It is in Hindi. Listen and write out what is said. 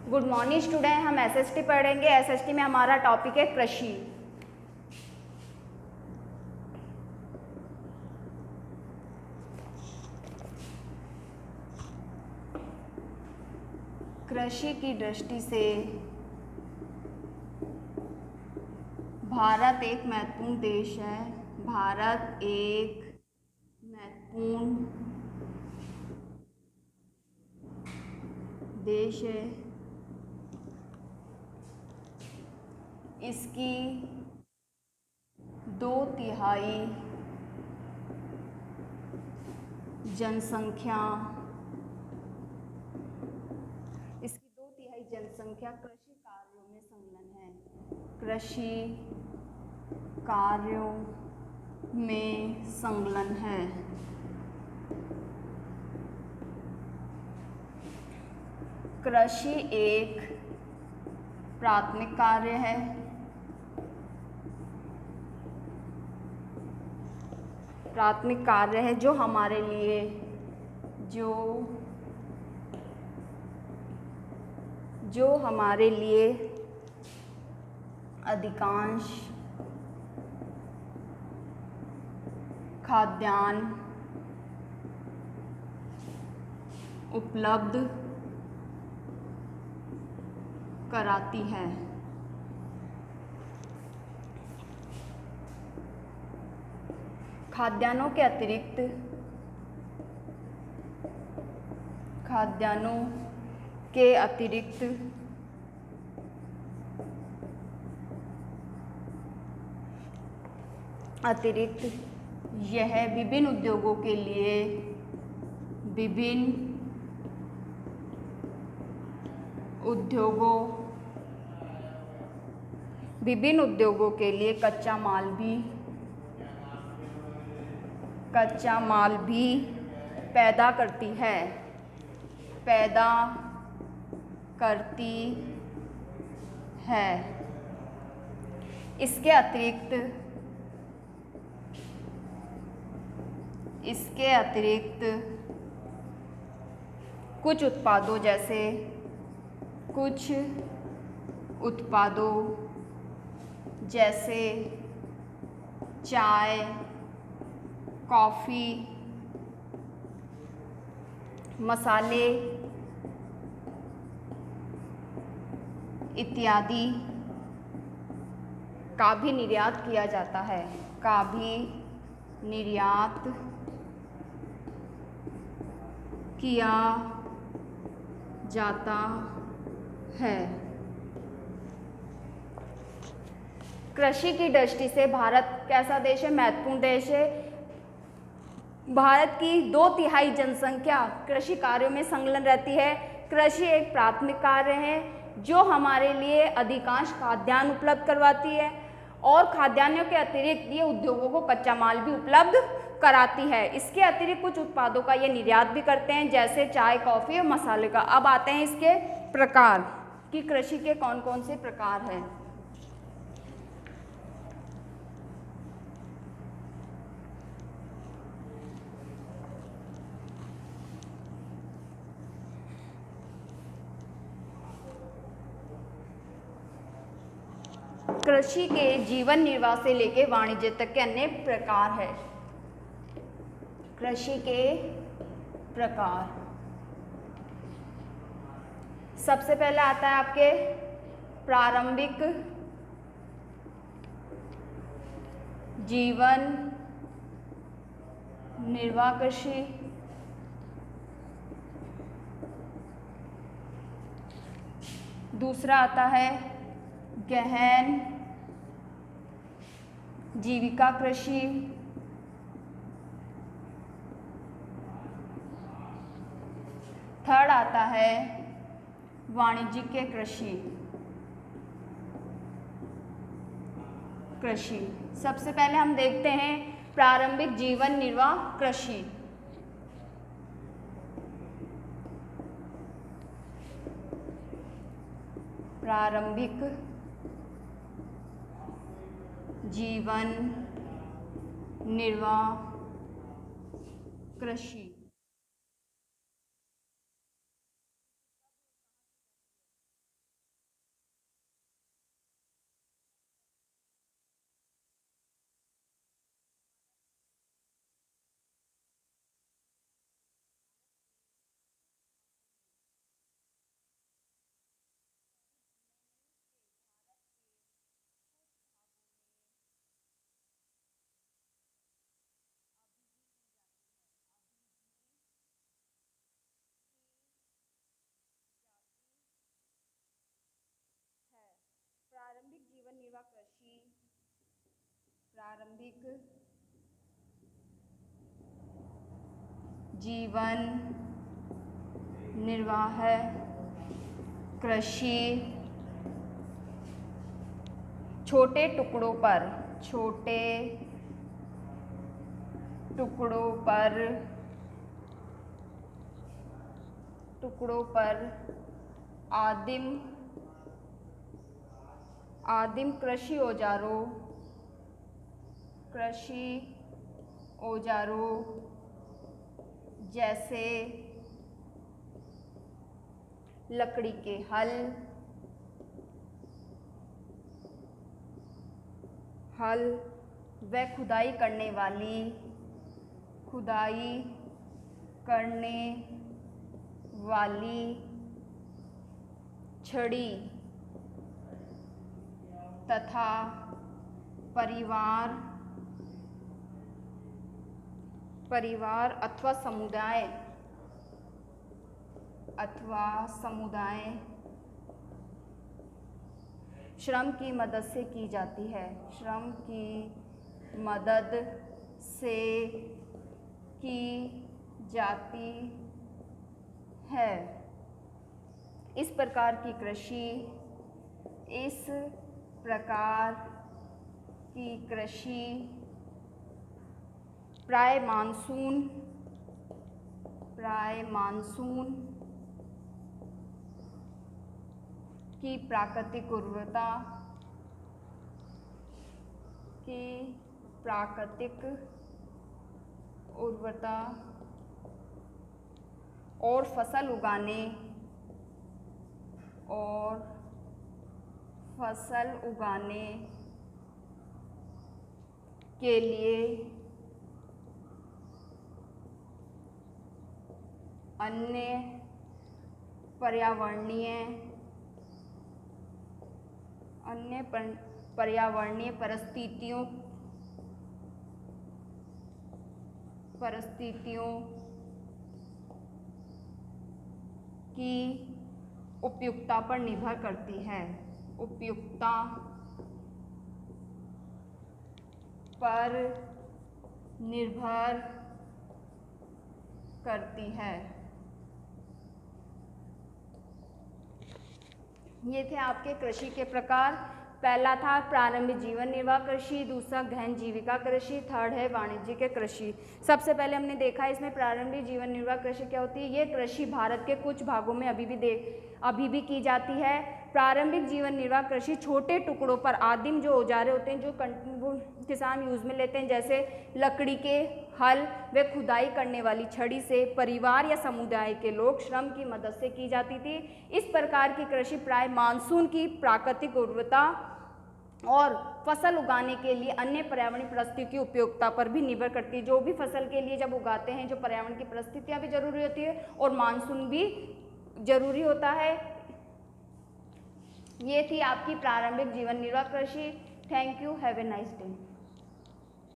Good morning student. हम एसएसटी पढ़ेंगे। एसएसटी में हमारा टॉपिक है कृषि। कृषि की दृष्टि से भारत एक महत्वपूर्ण देश है। भारत एक महत्वपूर्ण देश है। इसकी 2/3 जनसंख्या कृषि कार्यों में संलग्न है। कृषि कार्यों में संलग्न है। कृषि एक प्राथमिक कार्य है। प्राथमिक कार्य है जो हमारे लिए अधिकांश खाद्यान्न उपलब्ध कराती है। खाद्यान्नों के अतिरिक्त यह विभिन्न उद्योगों के लिए कच्चा माल भी पैदा करती है। इसके अतिरिक्त कुछ उत्पादों जैसे चाय, कॉफ़ी, मसाले इत्यादि का भी निर्यात किया जाता है। कृषि की दृष्टि से भारत कैसा देश है? महत्वपूर्ण देश है। भारत की 2/3 जनसंख्या कृषि कार्यों में संलग्न रहती है। कृषि एक प्राथमिक कार्य है जो हमारे लिए अधिकांश खाद्यान्न उपलब्ध करवाती है और खाद्यान्नों के अतिरिक्त ये उद्योगों को कच्चा माल भी उपलब्ध कराती है। इसके अतिरिक्त कुछ उत्पादों का ये निर्यात भी करते हैं जैसे चाय, कॉफ़ी और मसाले का। अब आते हैं इसके प्रकार कि कृषि के कौन कौन से प्रकार हैं। कृषि के जीवन निर्वाह से लेकर वाणिज्य तक के अनेक प्रकार है। कृषि के प्रकार सबसे पहले आता है आपके प्रारंभिक जीवन निर्वाह कृषि। दूसरा आता है गहन जीविका कृषि। थर्ड आता है वाणिज्यिक कृषि। सबसे पहले हम देखते हैं प्रारंभिक जीवन निर्वाह कृषि। प्रारंभिक जीवन निर्वाह कृषि। प्रारंभिक जीवन निर्वाह कृषि छोटे टुकड़ों पर आदिम कृषि औजारों जैसे लकड़ी के हल व खुदाई करने वाली छड़ी तथा परिवार अथवा समुदाय श्रम की मदद से की जाती है। इस प्रकार की कृषि प्राय मानसून की प्राकृतिक उर्वरता और फसल उगाने के लिए अन्य पर्यावरणीय परिस्थितियों की उपयुक्तता पर निर्भर करती है। ये थे आपके कृषि के प्रकार। पहला था प्रारंभिक जीवन निर्वाह कृषि, दूसरा गहन जीविका कृषि, थर्ड है वाणिज्यिक कृषि। सबसे पहले हमने देखा इसमें प्रारंभिक जीवन निर्वाह कृषि क्या होती है। ये कृषि भारत के कुछ भागों में अभी भी की जाती है। प्रारंभिक जीवन निर्वाह कृषि छोटे टुकड़ों पर आदिम जो औजारे होते हैं वो किसान यूज में लेते हैं, जैसे लकड़ी के हल व खुदाई करने वाली छड़ी से परिवार या समुदाय के लोग श्रम की मदद से की जाती थी। इस प्रकार की कृषि प्राय मानसून की प्राकृतिक उर्वरता और फसल उगाने के लिए अन्य पर्यावरणीय परिस्थितियों की उपयोगिता पर भी निर्भर करती है। जो भी फसल के लिए जब उगाते हैं, जो पर्यावरण की परिस्थितियाँ भी जरूरी होती है और मानसून भी जरूरी होता है। ये थी आपकी प्रारंभिक जीवन निर्वाह कृषि। Thank you, have a nice day.